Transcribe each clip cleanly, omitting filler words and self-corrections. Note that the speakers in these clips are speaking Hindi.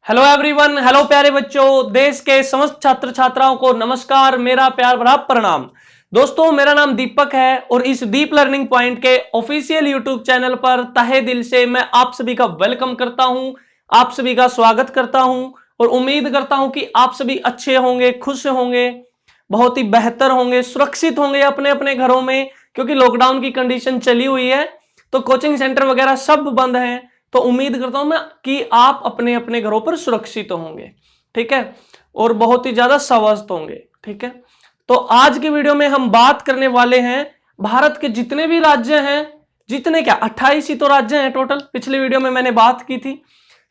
हेलो एवरीवन, हेलो प्यारे बच्चों, देश के समस्त छात्र छात्राओं को नमस्कार, मेरा प्यार भरा प्रणाम। दोस्तों, मेरा नाम दीपक है और इस डीप लर्निंग पॉइंट के ऑफिशियल यूट्यूब चैनल पर तहे दिल से मैं आप सभी का वेलकम करता हूं, आप सभी का स्वागत करता हूं और उम्मीद करता हूं कि आप सभी अच्छे होंगे, खुश होंगे, बहुत ही बेहतर होंगे, सुरक्षित होंगे अपने अपने घरों में। क्योंकि लॉकडाउन की कंडीशन चली हुई है तो कोचिंग सेंटर वगैरह सब बंद हैं, तो उम्मीद करता हूं मैं कि आप अपने अपने घरों पर सुरक्षित होंगे, ठीक है, और बहुत ही ज्यादा स्वस्थ होंगे, ठीक है। तो आज की वीडियो में हम बात करने वाले हैं भारत के जितने भी राज्य हैं, जितने क्या 28 ही तो राज्य हैं टोटल, पिछली वीडियो में मैंने बात की थी।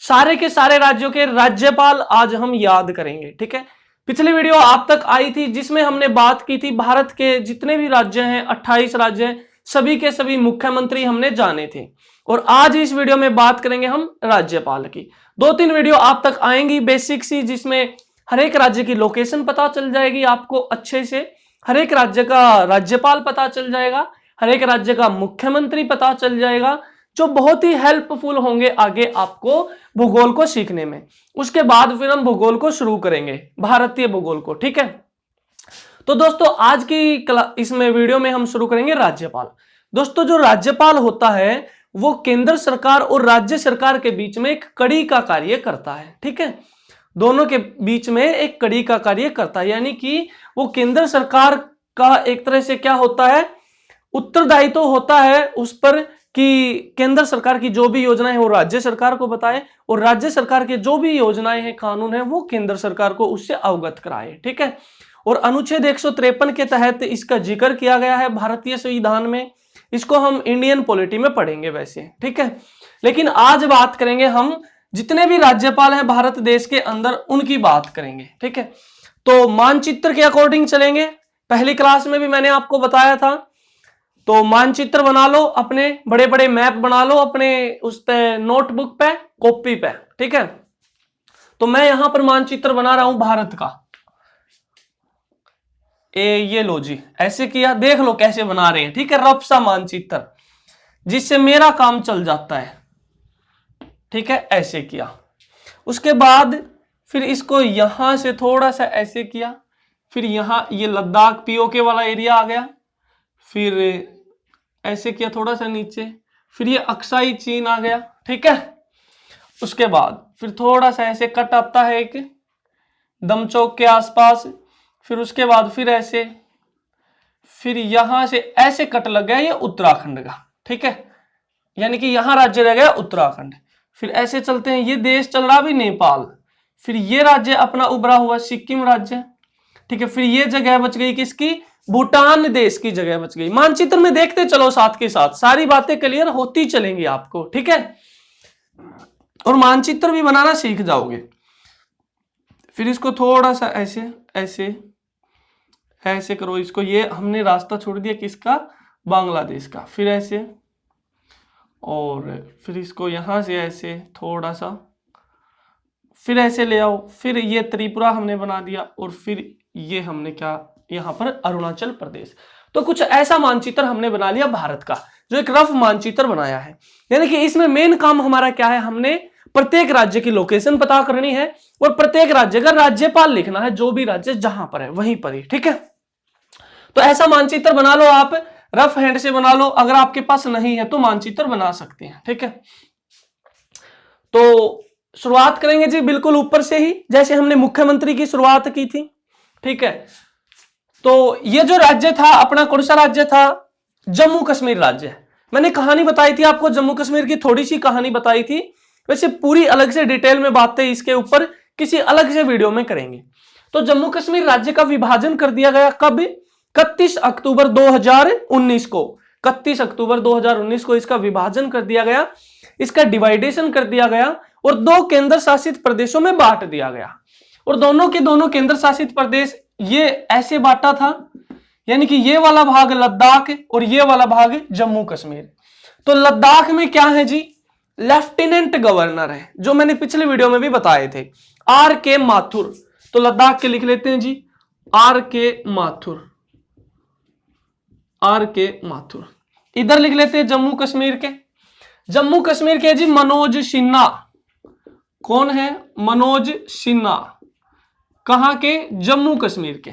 सारे के सारे राज्यों के राज्यपाल आज हम याद करेंगे, ठीक है। पिछली वीडियो आप तक आई थी जिसमें हमने बात की थी भारत के जितने भी राज्य हैं, 28 राज्य हैं, सभी के सभी मुख्यमंत्री हमने जाने थे। और आज इस वीडियो में बात करेंगे हम राज्यपाल की। 2-3 वीडियो आप तक आएंगी बेसिक सी, जिसमें हर एक राज्य की लोकेशन पता चल जाएगी आपको अच्छे से, हर एक राज्य का राज्यपाल पता चल जाएगा, हर एक राज्य का मुख्यमंत्री पता चल जाएगा, जो बहुत ही हेल्पफुल होंगे आगे आपको भूगोल को सीखने में। उसके बाद फिर हम भूगोल को शुरू करेंगे, भारतीय भूगोल को, ठीक है। तो दोस्तों, आज की इसमें वीडियो में हम शुरू करेंगे राज्यपाल। दोस्तों, जो राज्यपाल होता है वो केंद्र सरकार और राज्य सरकार के बीच में एक कड़ी का कार्य करता है, ठीक है। दोनों के बीच में एक कड़ी का कार्य करता है, यानी कि वो केंद्र सरकार का एक तरह से क्या होता है, उत्तरदायित्व होता है उस पर कि केंद्र सरकार की जो भी योजनाएं हैं वो राज्य सरकार को बताए, और राज्य सरकार के जो भी योजनाएं हैं, कानून है, वो केंद्र सरकार को उससे अवगत कराए, ठीक है। और अनुच्छेद 153 के तहत इसका जिक्र किया गया है भारतीय संविधान में। इसको हम इंडियन पॉलिटी में पढ़ेंगे वैसे, ठीक है। लेकिन आज बात करेंगे हम जितने भी राज्यपाल हैं भारत देश के अंदर, उनकी बात करेंगे, ठीक है। तो मानचित्र के अकॉर्डिंग चलेंगे, पहली क्लास में भी मैंने आपको बताया था। तो मानचित्र बना लो, अपने बड़े बड़े मैप बना लो अपने उस पे, नोटबुक पे, कॉपी पे, ठीक है। तो मैं यहां पर मानचित्र बना रहा हूं भारत का। ये लो जी, ऐसे किया, देख लो कैसे बना रहे हैं, ठीक है, रफ सा मानचित्र जिससे मेरा काम चल जाता है, ठीक है। ऐसे किया, उसके बाद फिर इसको यहां से थोड़ा सा ऐसे किया, फिर यहां ये लद्दाख पीओके वाला एरिया आ गया, फिर ऐसे किया थोड़ा सा नीचे, फिर ये अक्साई चीन आ गया, ठीक है। उसके बाद फिर थोड़ा सा ऐसे कट आता है एक दमचौक के आसपास, फिर उसके बाद फिर ऐसे, फिर यहां से ऐसे कट लग गया ये उत्तराखंड का, ठीक है, यानी कि यहां राज्य रह गया उत्तराखंड। फिर ऐसे चलते हैं, ये देश चल रहा भी नेपाल, फिर ये राज्य अपना उभरा हुआ सिक्किम राज्य, ठीक है। फिर ये जगह बच गई किसकी, भूटान देश की जगह बच गई। मानचित्र में देखते चलो, साथ के साथ सारी बातें क्लियर होती चलेंगी आपको, ठीक है, और मानचित्र भी बनाना सीख जाओगे। फिर इसको थोड़ा सा ऐसे ऐसे ऐसे करो, इसको, ये हमने रास्ता छोड़ दिया किसका, बांग्लादेश का, फिर ऐसे, और फिर इसको यहां से ऐसे थोड़ा सा, फिर ऐसे ले आओ, फिर ये त्रिपुरा हमने बना दिया, और फिर ये हमने क्या, यहां पर अरुणाचल प्रदेश। तो कुछ ऐसा मानचित्र हमने बना लिया भारत का, जो एक रफ मानचित्र बनाया है। यानी कि इसमें मेन काम हमारा क्या है, हमने प्रत्येक राज्य की लोकेशन पता करनी है और प्रत्येक राज्य का राज्यपाल लिखना है, जो भी राज्य जहां पर है वहीं पर ही, ठीक है। तो ऐसा मानचित्र बना लो, आप रफ हैंड से बना लो, अगर आपके पास नहीं है तो मानचित्र बना सकते हैं, ठीक है। तो शुरुआत करेंगे जी बिल्कुल ऊपर से ही, जैसे हमने मुख्यमंत्री की शुरुआत की थी, ठीक है। तो ये जो राज्य था अपना, कौन सा राज्य था, जम्मू कश्मीर राज्य। मैंने कहानी बताई थी आपको, जम्मू कश्मीर की थोड़ी सी कहानी बताई थी, वैसे पूरी अलग से डिटेल में बातें इसके ऊपर किसी अलग से वीडियो में करेंगे। तो जम्मू कश्मीर राज्य का विभाजन कर दिया गया कब, 31 अक्टूबर 2019 को, 31 अक्टूबर 2019 को इसका विभाजन कर दिया गया, इसका डिवाइडेशन कर दिया गया और 2 केंद्र शासित प्रदेशों में बांट दिया गया। और दोनों के दोनों केंद्र शासित प्रदेश ये ऐसे बांटा था, यानी कि ये वाला भाग लद्दाख और ये वाला भाग जम्मू कश्मीर। तो लद्दाख में क्या है जी, लेफ्टिनेंट गवर्नर है, जो मैंने पिछले वीडियो में भी बताए थे, R.K. माथुर। तो लद्दाख के लिख लेते हैं जी, R.K. माथुर, R.K. माथुर। इधर लिख लेते हैं जम्मू कश्मीर के, जम्मू कश्मीर के जी मनोज सिन्हा, कौन है? मनोज सिन्हा। कहां के? जम्मू कश्मीर के।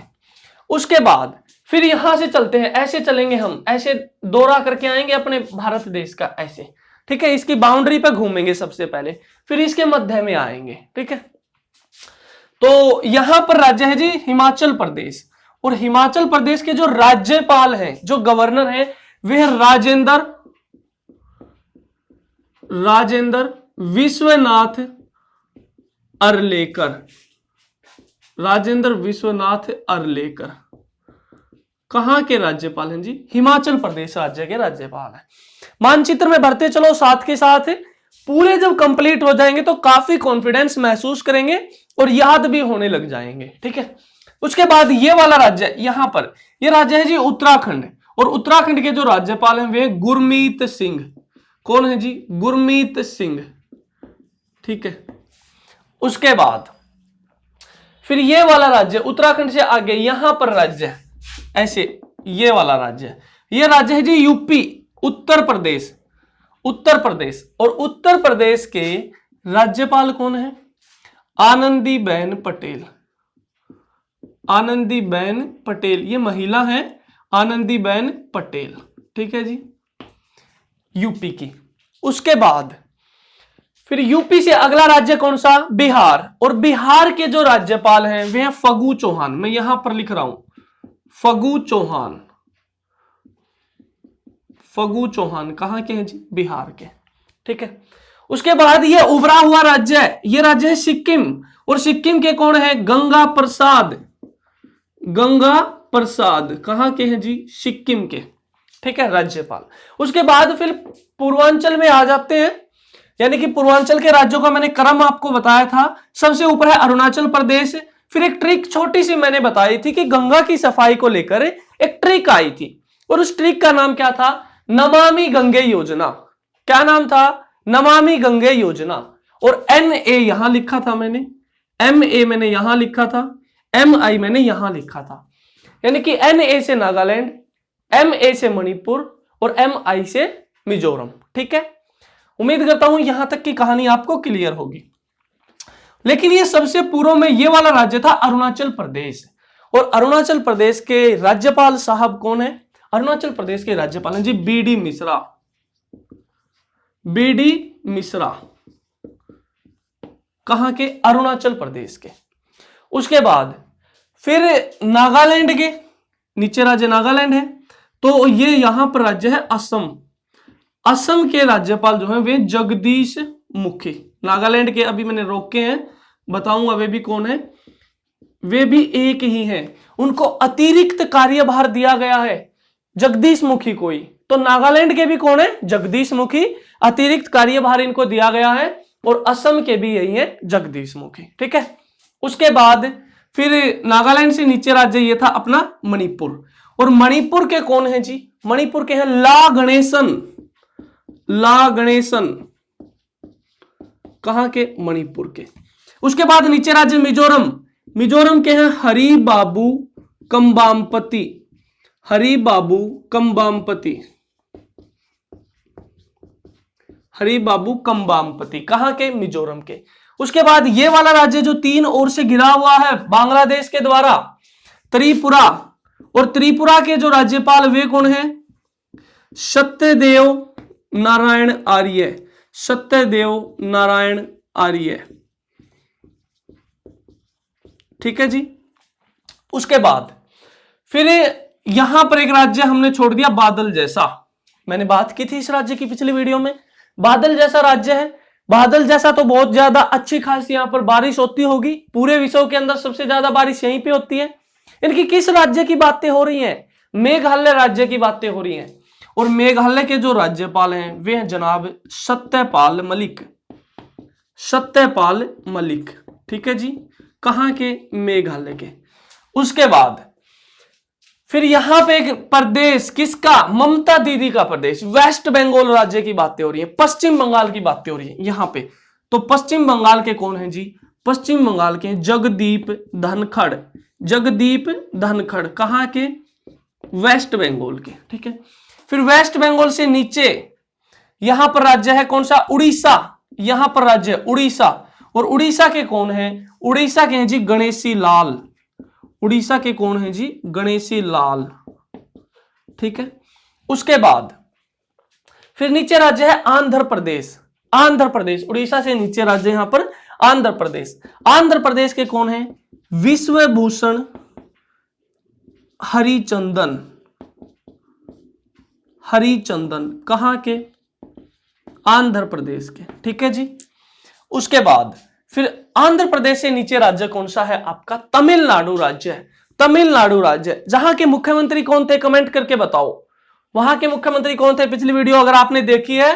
उसके बाद फिर यहां से चलते हैं, ऐसे चलेंगे हम, ऐसे दौरा करके आएंगे अपने भारत देश का, ऐसे, ठीक है। इसकी बाउंड्री पे घूमेंगे सबसे पहले, फिर इसके मध्य में आएंगे, ठीक है। तो यहां पर राज्य है जी हिमाचल प्रदेश, और हिमाचल प्रदेश के जो राज्यपाल हैं, जो गवर्नर हैं, वे है राजेंद्र विश्वनाथ अर्लेकर। राजेंद्र विश्वनाथ अर्लेकर कहां के राज्यपाल हैं जी? हिमाचल प्रदेश राज्य के राज्यपाल हैं। मानचित्र में भरते चलो साथ के साथ, पूरे जब कंप्लीट हो जाएंगे तो काफी कॉन्फिडेंस महसूस करेंगे और याद भी होने लग जाएंगे, ठीक है। उसके बाद ये वाला राज्य, यहां पर ये राज्य है जी उत्तराखंड, और उत्तराखंड के जो राज्यपाल हैं वे गुरमीत सिंह। कौन है जी? गुरमीत सिंह, ठीक है। उसके बाद फिर ये वाला राज्य, उत्तराखंड से आगे यहां पर राज्य ऐसे, ये वाला राज्य, ये राज्य है जी यूपी, उत्तर प्रदेश। उत्तर प्रदेश, और उत्तर प्रदेश के राज्यपाल कौन है? आनंदीबेन पटेल। आनंदीबेन पटेल, ये महिला है, आनंदीबेन पटेल, ठीक है जी, यूपी की। उसके बाद फिर यूपी से अगला राज्य कौन सा? बिहार, और बिहार के जो राज्यपाल हैं वे हैं फगू चौहान। मैं यहां पर लिख रहा हूं फगू चौहान। फगू चौहान कहां के हैं जी? बिहार के, ठीक है। उसके बाद ये उभरा हुआ राज्य है, ये राज्य है सिक्किम, और सिक्किम के कौन है? गंगा प्रसाद। गंगा प्रसाद कहां के हैं जी? सिक्किम के, ठीक है, राज्यपाल। उसके बाद फिर पूर्वांचल में आ जाते हैं, यानी कि पूर्वांचल के राज्यों का मैंने क्रम आपको बताया था। सबसे ऊपर है अरुणाचल प्रदेश। फिर एक ट्रिक छोटी सी मैंने बताई थी कि गंगा की सफाई को लेकर एक ट्रिक आई थी, और उस ट्रिक का नाम क्या था? नमामि गंगे योजना। क्या नाम था? नमामि गंगे योजना। और NA यहां लिखा था मैंने, MA मैंने यहां लिखा था, MI मैंने यहां लिखा था, यानी कि NA से नागालैंड, MA से मणिपुर, और MI से मिजोरम, ठीक है। उम्मीद करता हूं यहां तक की कहानी आपको क्लियर होगी। लेकिन ये सबसे पूर्व में ये वाला राज्य था अरुणाचल प्रदेश, और अरुणाचल प्रदेश के राज्यपाल साहब कौन है? अरुणाचल प्रदेश के राज्यपाल हैं जी BD मिश्रा। BD मिश्रा कहां के? अरुणाचल प्रदेश के। उसके बाद फिर नागालैंड के, नीचे राज्य नागालैंड है, तो ये यहां पर राज्य है असम। असम के राज्यपाल जो हैं वे जगदीश मुखी। नागालैंड के अभी मैंने रोके हैं, बताऊंगा वे भी कौन है। वे भी एक ही हैं, उनको अतिरिक्त कार्यभार दिया गया है, जगदीश मुखी कोई। तो नागालैंड के भी कौन है? जगदीश मुखी, अतिरिक्त कार्यभार इनको दिया गया है, और असम के भी यही है जगदीश मुखी, ठीक है। उसके बाद फिर नागालैंड से नीचे राज्य ये था अपना मणिपुर, और मणिपुर के कौन है जी? मणिपुर के हैं ला गणेशन। ला गणेशन कहां के? मणिपुर के। उसके बाद नीचे राज्य मिजोरम। मिजोरम के हैं हरि बाबू कंबामपति। हरि बाबू कंबामपति। हरि बाबू कंबामपति कहां के? मिजोरम के। उसके बाद ये वाला राज्य जो तीन ओर से घिरा हुआ है बांग्लादेश के द्वारा, त्रिपुरा, और त्रिपुरा के जो राज्यपाल वे कौन है? सत्यदेव नारायण आर्य। सत्यदेव नारायण आर्य, ठीक है जी। उसके बाद फिर यहां पर एक राज्य हमने छोड़ दिया, बादल जैसा। मैंने बात की थी इस राज्य की पिछली वीडियो में। बादल जैसा राज्य है, बादल जैसा तो बहुत ज्यादा अच्छी खासी यहां पर बारिश होती होगी, पूरे विश्व के अंदर सबसे ज्यादा बारिश यहीं पे होती है। इनकी किस राज्य की बातें हो रही हैं? मेघालय राज्य की बातें हो रही हैं, और मेघालय के जो राज्यपाल हैं वे हैं जनाब सत्यपाल मलिक। सत्यपाल मलिक, ठीक है जी, कहां के? मेघालय के। उसके बाद फिर यहां पे एक प्रदेश, किसका? ममता दीदी का प्रदेश, वेस्ट बंगाल राज्य की बातें हो रही है, पश्चिम बंगाल की बातें हो रही है यहां पे। तो पश्चिम बंगाल के कौन है जी? पश्चिम बंगाल के जगदीप धनखड़। जगदीप धनखड़ कहां के? वेस्ट बंगाल के, ठीक है। फिर वेस्ट बंगाल से नीचे यहां पर राज्य है कौन सा? उड़ीसा। यहां पर राज्य है उड़ीसा, और उड़ीसा के कौन है? उड़ीसा के हैं जी गणेशी लाल। उड़ीसा के कौन है जी? गणेशी लाल। ठीक है, उसके बाद फिर नीचे राज्य है आंध्र प्रदेश। आंध्र प्रदेश, उड़ीसा से नीचे राज्य यहां पर आंध्र प्रदेश। आंध्र प्रदेश के कौन है? विश्वभूषण हरिचंदन। हरिचंदन कहां के? आंध्र प्रदेश के। ठीक है जी, उसके बाद फिर आंध्र प्रदेश से नीचे राज्य कौन सा है आपका? तमिलनाडु राज्य है। तमिलनाडु राज्य, जहां के मुख्यमंत्री कौन थे? कमेंट करके बताओ वहां के मुख्यमंत्री कौन थे। पिछली वीडियो अगर आपने देखी है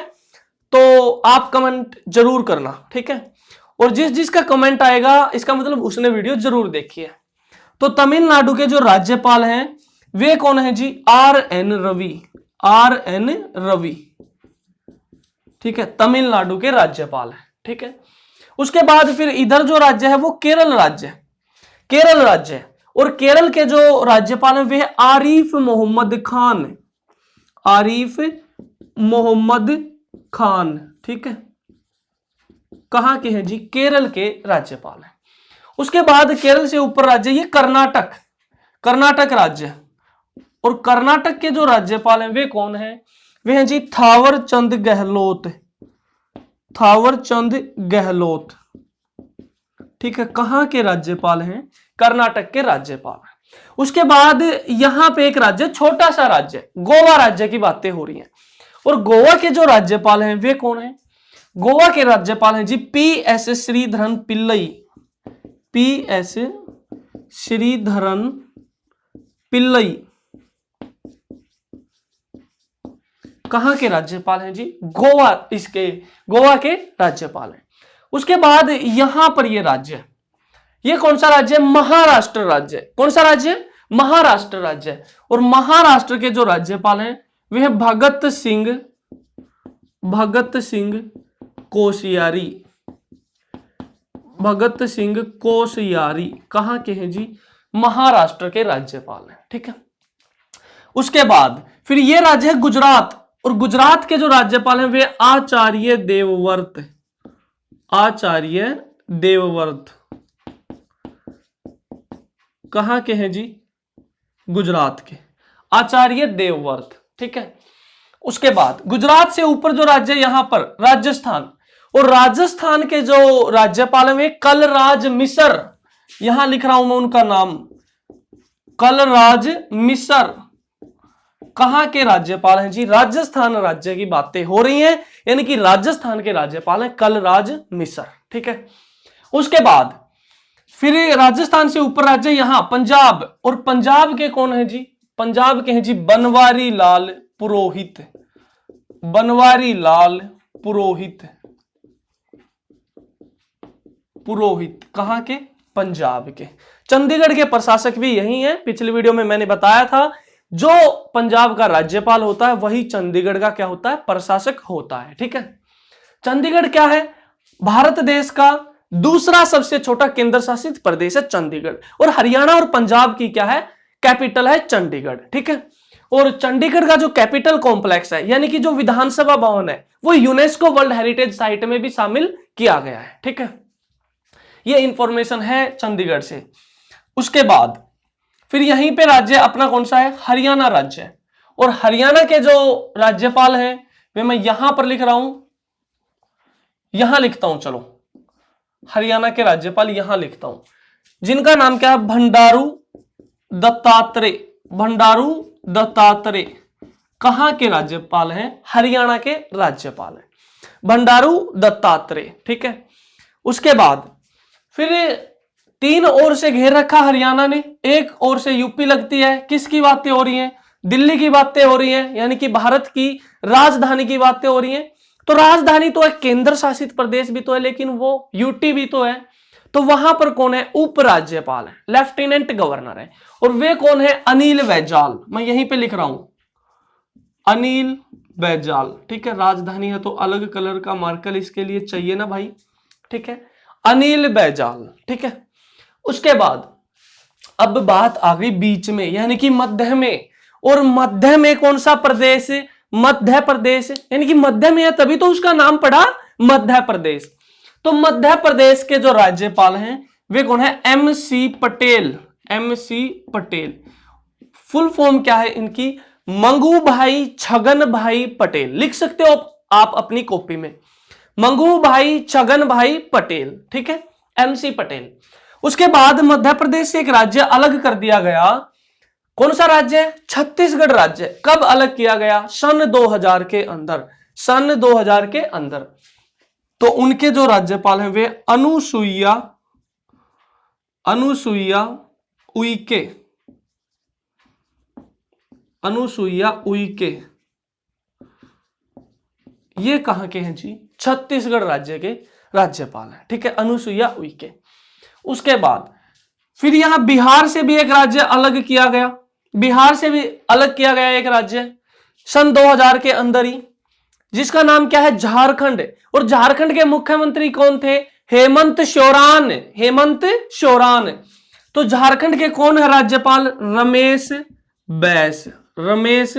तो आप कमेंट जरूर करना, ठीक है। और जिस जिसका कमेंट आएगा इसका मतलब उसने वीडियो जरूर देखी है। तो तमिलनाडु के जो राज्यपाल हैं वे कौन है जी? RN रवि। RN रवि, ठीक है, तमिलनाडु के राज्यपाल है। ठीक है, उसके बाद फिर इधर जो राज्य है वो केरल राज्य है। केरल राज्य है और केरल के जो राज्यपाल हैं वे आरिफ मोहम्मद खान। आरिफ मोहम्मद खान, ठीक है, कहां के हैं जी? केरल के राज्यपाल हैं। उसके बाद केरल से ऊपर राज्य ये कर्नाटक। कर्नाटक राज्य, और कर्नाटक के जो राज्यपाल हैं वे कौन हैं? वे हैं जी थावर चंद गहलोत। थावर चंद गहलोत, ठीक है, कहां के राज्यपाल हैं? कर्नाटक के राज्यपाल हैं। उसके बाद यहां पे एक राज्य, छोटा सा राज्य, गोवा राज्य की बातें हो रही हैं। और गोवा के जो राज्यपाल हैं वे कौन हैं? गोवा के राज्यपाल हैं जी PS श्रीधरन पिल्लई। PS श्रीधरन पिल्लई कहां के राज्यपाल हैं जी? गोवा, इसके गोवा के राज्यपाल हैं। उसके बाद यहां पर ये राज्य, ये कौन सा राज्य है? महाराष्ट्र राज्य। कौन सा राज्य? महाराष्ट्र राज्य। और महाराष्ट्र के जो राज्यपाल हैं वे हैं भगत सिंह कोश्यारी। भगत सिंह कोश्यारी कहां के हैं जी? महाराष्ट्र के राज्यपाल हैं। ठीक है, उसके बाद फिर ये राज्य है गुजरात, और गुजरात के जो राज्यपाल हैं वे आचार्य देवव्रत। आचार्य देवव्रत कहां के हैं जी? गुजरात के, आचार्य देवव्रत। ठीक है, उसके बाद गुजरात से ऊपर जो राज्य है यहां पर राजस्थान, और राजस्थान के जो राज्यपाल हैं वे कलराज मिसर। यहां लिख रहा हूं मैं उनका नाम, कलराज मिसर। कहां के राज्यपाल हैं जी? राजस्थान राज्य की बातें हो रही हैं, यानी कि राजस्थान के राज्यपाल हैं कलराज मिसर। ठीक है, उसके बाद फिर राजस्थान से ऊपर राज्य यहां पंजाब, और पंजाब के कौन है जी? पंजाब के हैं जी बनवारी लाल पुरोहित। बनवारी लाल पुरोहित। पुरोहित कहां के? पंजाब के। चंडीगढ़ के प्रशासक भी यही हैं। पिछली वीडियो में मैंने बताया था जो पंजाब का राज्यपाल होता है वही चंडीगढ़ का क्या होता है? प्रशासक होता है। ठीक है, चंडीगढ़ क्या है? भारत देश का दूसरा सबसे छोटा केंद्र शासित प्रदेश है चंडीगढ़, और हरियाणा और पंजाब की क्या है? कैपिटल है चंडीगढ़। ठीक है, और चंडीगढ़ का जो कैपिटल कॉम्प्लेक्स है यानी कि जो विधानसभा भवन है वो यूनेस्को वर्ल्ड हेरिटेज साइट में भी शामिल किया गया है। ठीक है, ये इंफॉर्मेशन है चंडीगढ़ से। उसके बाद फिर यहीं पे राज्य अपना कौन सा है? हरियाणा राज्य है, और हरियाणा के जो राज्यपाल हैं वे मैं यहां पर लिख रहा हूं, यहां लिखता हूं, चलो हरियाणा के राज्यपाल यहां लिखता हूं, जिनका नाम क्या है? भंडारू दत्तात्रेय। भंडारू दत्तात्रेय कहां के राज्यपाल हैं? हरियाणा के राज्यपाल हैं भंडारू दत्तात्रेय। ठीक है, उसके बाद फिर 3 ओर से घेर रखा हरियाणा ने, एक ओर से यूपी लगती है। किसकी बातें हो रही हैं? दिल्ली की बातें हो रही हैं, यानी कि भारत की राजधानी की बातें हो रही हैं। तो राजधानी तो है, केंद्र शासित प्रदेश भी तो है, लेकिन वो यूटी भी तो है। तो वहां पर कौन है? उपराज्यपाल है, लेफ्टिनेंट गवर्नर है, और वे कौन है? अनिल बैजल। मैं यहीं पे लिख रहा हूं अनिल बैजल। ठीक है, राजधानी है तो अलग कलर का मार्कर इसके लिए चाहिए ना भाई। ठीक है, अनिल बैजल। ठीक है, उसके बाद अब बात आ गई बीच में यानी कि मध्य में, और मध्य में कौन सा प्रदेश? मध्य प्रदेश, यानी कि मध्य में है तभी तो उसका नाम पड़ा मध्य प्रदेश। तो मध्य प्रदेश के जो राज्यपाल हैं वे कौन है? MC Patel. MC Patel. Full form क्या है इनकी? मंगू भाई छगन भाई पटेल। लिख सकते हो आप अपनी कॉपी में, मंगू भाई छगन भाई पटेल, ठीक है, MC पटेल। उसके बाद मध्य प्रदेश से एक राज्य अलग कर दिया गया। कौन सा राज्य है? छत्तीसगढ़ राज्य। कब अलग किया गया? सन 2000 के अंदर। सन 2000 के अंदर। तो उनके जो राज्यपाल हैं वे अनुसुईया उइके। अनुसुईया उइके ये कहां के हैं जी? छत्तीसगढ़ राज्य के राज्यपाल हैं, ठीक है, अनुसुईया उइके। उसके बाद फिर यहां बिहार से भी एक राज्य अलग किया गया। बिहार से भी अलग किया गया एक राज्य सन 2000 के अंदर ही, जिसका नाम क्या है? झारखंड। और झारखंड के मुख्यमंत्री कौन थे? हेमंत सोरेन। हेमंत सोरेन। तो झारखंड के कौन है राज्यपाल? रमेश बैस। रमेश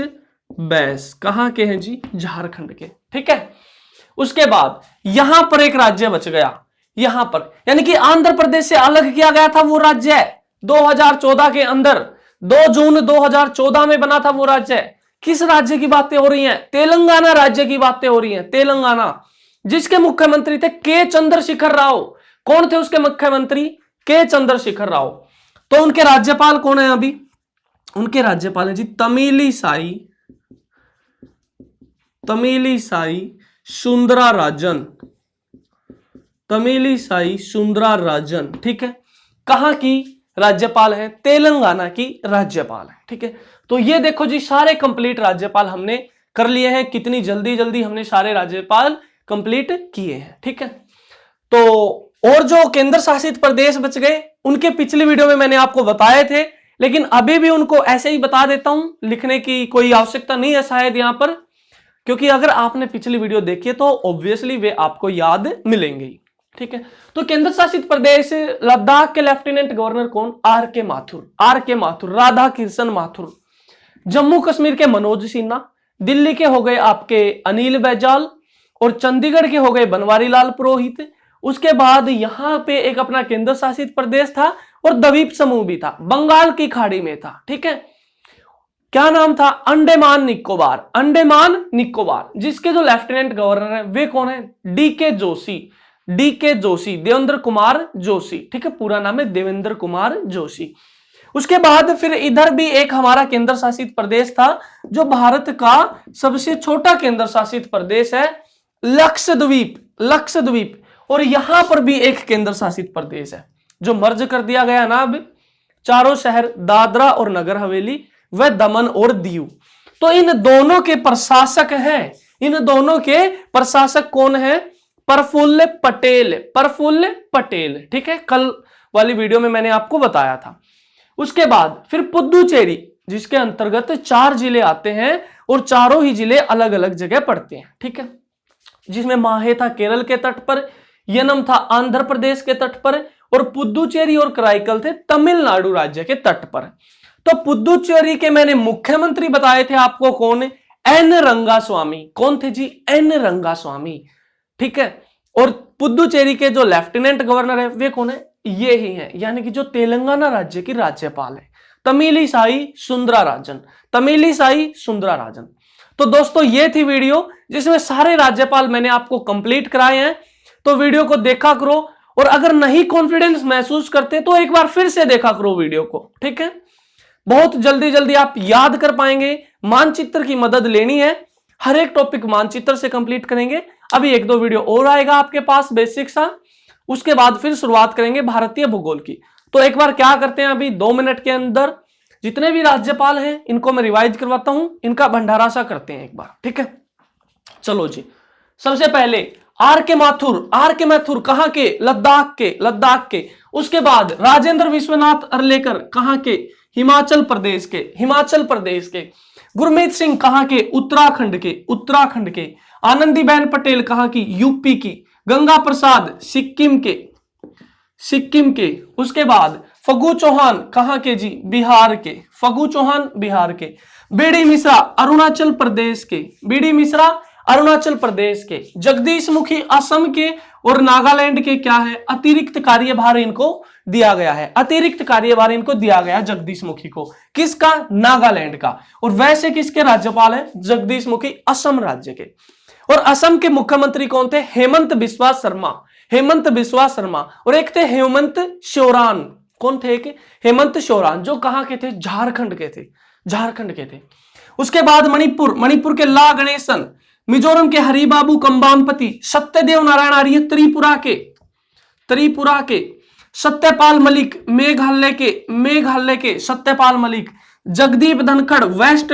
बैस कहां के हैं जी? झारखंड के, ठीक है। उसके बाद यहां पर एक राज्य बच गया, यहां पर, यानी कि आंध्र प्रदेश से अलग किया गया था वो राज्य है 2014 के अंदर। 2 जून 2014 में बना था वो राज्य। किस राज्य की बातें हो रही हैं? तेलंगाना राज्य की बातें हो रही हैं। तेलंगाना, जिसके मुख्यमंत्री थे के चंद्रशेखर राव। कौन थे उसके मुख्यमंत्री? के चंद्रशेखर राव। तो उनके राज्यपाल कौन है अभी? उनके राज्यपाल है जी तमिलिसाई सुंदराराजन। तमिलिसाई सुंदराराजन, ठीक है। कहां की राज्यपाल है? तेलंगाना की राज्यपाल है, ठीक है। तो ये देखो जी, सारे कंप्लीट राज्यपाल हमने कर लिए हैं। कितनी जल्दी जल्दी हमने सारे राज्यपाल कंप्लीट किए हैं, ठीक है। तो और जो केंद्र शासित प्रदेश बच गए उनके पिछली वीडियो में मैंने आपको बताए थे, लेकिन अभी भी उनको ऐसे ही बता देता हूं, लिखने की कोई आवश्यकता नहीं है शायद यहां पर, क्योंकि अगर आपने पिछली वीडियो देखी है तो ऑब्वियसली वे आपको याद मिलेंगे, ठीक है। तो केंद्र शासित प्रदेश लद्दाख के लेफ्टिनेंट गवर्नर कौन? R.K. माथुर। R.K. माथुर, राधा किशन माथुर। जम्मू कश्मीर के मनोज सिन्हा। दिल्ली के हो गए आपके अनिल बैजल, और चंडीगढ़ के हो गए बनवारी लाल पुरोहित। उसके बाद यहां पे एक अपना केंद्र शासित प्रदेश था और द्वीप समूह भी था, बंगाल की खाड़ी में था, ठीक है। क्या नाम था? अंडमान निकोबार। अंडमान निकोबार, जिसके जो लेफ्टिनेंट गवर्नर है वे कौन है? DK जोशी। DK जोशी, देवेंद्र कुमार जोशी, ठीक है, पूरा नाम है देवेंद्र कुमार जोशी। उसके बाद फिर इधर भी एक हमारा केंद्र शासित प्रदेश था जो भारत का सबसे छोटा केंद्र शासित प्रदेश है, लक्षद्वीप। लक्षद्वीप। और यहां पर भी एक केंद्र शासित प्रदेश है जो मर्ज कर दिया गया ना अब, चारों शहर दादरा और नगर हवेली व दमन और दीव। तो इन दोनों के प्रशासक हैं, इन दोनों के प्रशासक कौन है? प्रफुल्ल पटेल। प्रफुल्ल पटेल, ठीक है, कल वाली वीडियो में मैंने आपको बताया था। उसके बाद फिर पुदुचेरी, जिसके अंतर्गत 4 जिले आते हैं और चारों ही जिले अलग अलग जगह पड़ते हैं, ठीक है, जिसमें माहे था केरल के तट पर, यनम था आंध्र प्रदेश के तट पर, और पुदुचेरी और कराईकल थे तमिलनाडु राज्य के तट पर। तो पुदुचेरी के मैंने मुख्यमंत्री बताए थे आपको, कौन? N रंगास्वामी। कौन थे जी? N रंगास्वामी, ठीक है। और पुदुचेरी के जो लेफ्टिनेंट गवर्नर है वे कौन है? ये ही है, यानी कि जो तेलंगाना राज्य की राज्यपाल है, तमिलिसाई सुंदराराजन। तमिलिसाई सुंदराराजन। तो दोस्तों ये थी वीडियो जिसमें सारे राज्यपाल मैंने आपको कंप्लीट कराए हैं। तो वीडियो को देखा करो, और अगर नहीं कॉन्फिडेंस महसूस करते तो एक बार फिर से देखा करो वीडियो को, ठीक है। बहुत जल्दी जल्दी आप याद कर पाएंगे। मानचित्र की मदद लेनी है, हर एक टॉपिक मानचित्र से कंप्लीट करेंगे। अभी 1-2 वीडियो और आएगा आपके पास बेसिक सा, उसके बाद फिर शुरुआत करेंगे भारतीय भूगोल की। तो एक बार क्या करते हैं, अभी 2 मिनट के अंदर जितने भी राज्यपाल हैं इनको मैं रिवाइज करवाता हूं, इनका भंडारा सा करते हैं एक बार, ठीक है। चलो जी, सबसे पहले R.K. माथुर। R.K. माथुर कहां के? लद्दाख के। लद्दाख के। उसके बाद राजेंद्र विश्वनाथ अर्लेकर कहां के? हिमाचल प्रदेश के। हिमाचल प्रदेश के। गुरमीत सिंह कहां के? उत्तराखंड के। उत्तराखंड के। आनंदीबेन पटेल कहां की? यूपी की। गंगा प्रसाद सिक्किम के। सिक्किम के। उसके बाद फगू चौहान कहां के जी? बिहार के। फगू चौहान बिहार के। बीडी मिश्रा अरुणाचल प्रदेश के। बीडी मिश्रा अरुणाचल प्रदेश के, जगदीश मुखी असम के और नागालैंड के क्या है, अतिरिक्त कार्यभार इनको दिया गया है। अतिरिक्त कार्यभार इनको दिया गया जगदीश मुखी को। किसका? नागालैंड का। और वैसे किसके राज्यपाल है? जगदीश मुखी असम राज्य के। और असम के मुख्यमंत्री कौन थे? हेमंत बिस्वा शर्मा। हेमंत बिस्वा शर्मा। और एक थे हेमंत सोरेन। कौन थे? हेमंत सोरेन, जो कहां के थे? झारखंड के थे। झारखंड के थे। उसके बाद मणिपुर, मणिपुर के ला गणेशन, मिजोरम के हरिबाबू कंबामपति, सत्यदेव नारायण आर्य त्रिपुरा के, सत्यपाल मलिक मेघालय के सत्यपाल मलिक, जगदीप धनखड़ वेस्ट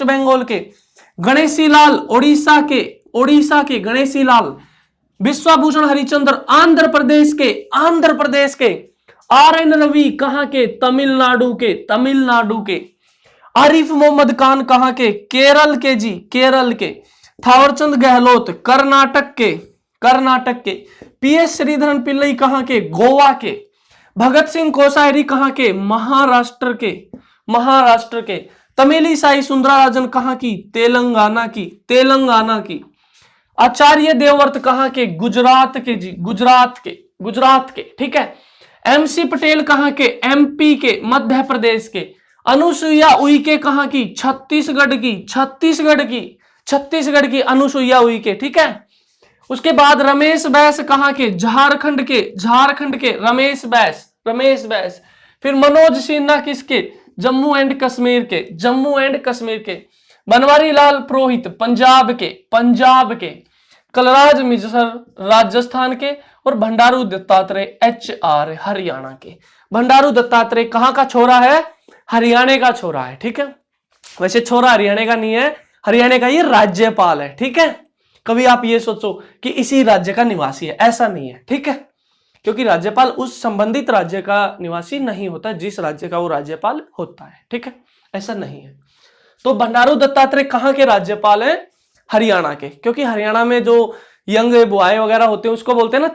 बंगाल के, गणेशी लाल ओडिशा के गणेशी लाल, विश्वभूषण हरिचंद्र आंध्र प्रदेश के, RN रवि कहां के? तमिलनाडु के, आरिफ मोहम्मद खान कहां के? केरल के, थावरचंद गहलोत कर्नाटक के, PS श्रीधरन पिल्लई कहां के? गोवा के, भगत सिंह कोश्यारी कहां के? महाराष्ट्र के, तमिली साई सुंदरराजन कहां की? तेलंगाना की, आचार्य देवव्रत कहां के? गुजरात के, ठीक है। MC पटेल कहां के? MP के, मध्य प्रदेश के। अनुसुईया उइके कहां की? छत्तीसगढ़ की अनुसुईया उइके, ठीक है। उसके बाद रमेश बैस कहां के? झारखंड के रमेश बैस। फिर मनोज सिन्हा किसके? जम्मू एंड कश्मीर के। बनवारी लाल पुरोहित पंजाब के, कलराज मिश्र राजस्थान के, और भंडारू दत्तात्रेय HR हरियाणा के। भंडारू दत्तात्रेय कहां का छोरा है? हरियाणा का छोरा है, ठीक है। वैसे छोरा हरियाणा का नहीं है, हरियाणा का ये राज्यपाल है, ठीक है। कभी आप ये सोचो कि इसी राज्य का निवासी है, ऐसा नहीं है, ठीक है। क्योंकि राज्यपाल उस संबंधित राज्य का निवासी नहीं होता जिस राज्य का वो राज्यपाल होता है, ठीक है। ऐसा नहीं है। तो भंडारू दत्तात्रेय कहां के राज्यपाल है? हरियाणा के। क्योंकि हरियाणा में जो यंग बॉय वगैरह होते हैं उसको बोलते हैं ना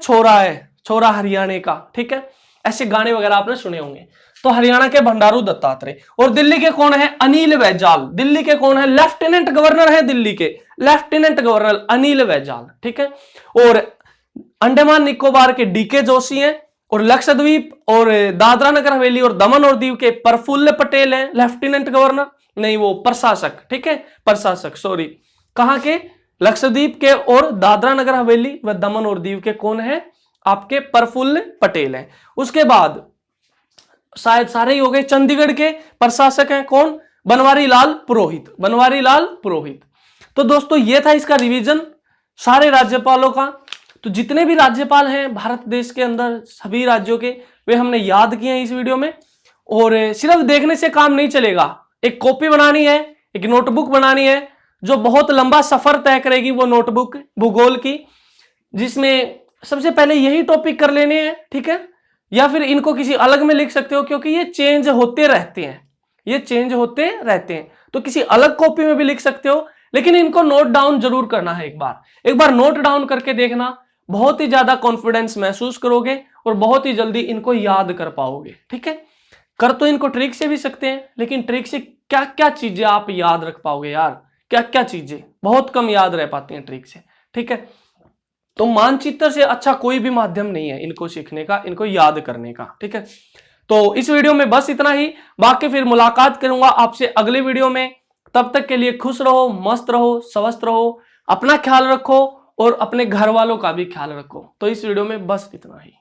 छोरा हरियाणा का, ठीक है। ऐसे गाने वगैरह आपने सुने होंगे। तो हरियाणा के भंडारू दत्तात्रेय। और दिल्ली के कौन है? अनिल बैजल। दिल्ली के कौन है? लेफ्टिनेंट गवर्नर है दिल्ली के, लेफ्टिनेंट गवर्नर अनिल बैजल, ठीक है। और अंडमान निकोबार के DK जोशी हैं। और लक्षद्वीप और दादरा नगर हवेली और दमन और दीव के प्रफुल्ल पटेल हैं लेफ्टिनेंट गवर्नर, नहीं वो प्रशासक, ठीक है, प्रशासक, सॉरी। कहां के? लक्षद्वीप के और दादरा नगर हवेली व दमन और दीव के कौन है? आपके प्रफुल्ल पटेल हैं। उसके बाद शायद सारे ही हो गए। चंडीगढ़ के प्रशासक हैं कौन? बनवारी लाल पुरोहित। तो दोस्तों ये था इसका रिवीजन सारे राज्यपालों का। तो जितने भी राज्यपाल हैं भारत देश के अंदर सभी राज्यों के, वे हमने याद किए हैं इस वीडियो में। और सिर्फ देखने से काम नहीं चलेगा, एक कॉपी बनानी है, एक नोटबुक बनानी है जो बहुत लंबा सफर तय करेगी। वो नोटबुक भूगोल की, जिसमें सबसे पहले यही टॉपिक कर लेने हैं, ठीक है। या फिर इनको किसी अलग में लिख सकते हो क्योंकि ये चेंज होते रहते हैं, तो किसी अलग कॉपी में भी लिख सकते हो, लेकिन इनको नोट डाउन जरूर करना है। एक बार नोट डाउन करके देखना, बहुत ही ज्यादा कॉन्फिडेंस महसूस करोगे और बहुत ही जल्दी इनको याद कर पाओगे, ठीक है। कर तो इनको ट्रिक से भी सकते हैं, लेकिन ट्रिक से क्या क्या चीजें आप याद रख पाओगे यार? क्या क्या चीजें बहुत कम याद रह पाती हैं ट्रिक से, ठीक है। तो मानचित्र से अच्छा कोई भी माध्यम नहीं है इनको सीखने का, इनको याद करने का, ठीक है। तो इस वीडियो में बस इतना ही, बाकी फिर मुलाकात करूंगा आपसे अगले वीडियो में। तब तक के लिए खुश रहो, मस्त रहो, स्वस्थ रहो, अपना ख्याल रखो और अपने घर वालों का भी ख्याल रखो। तो इस वीडियो में बस इतना ही।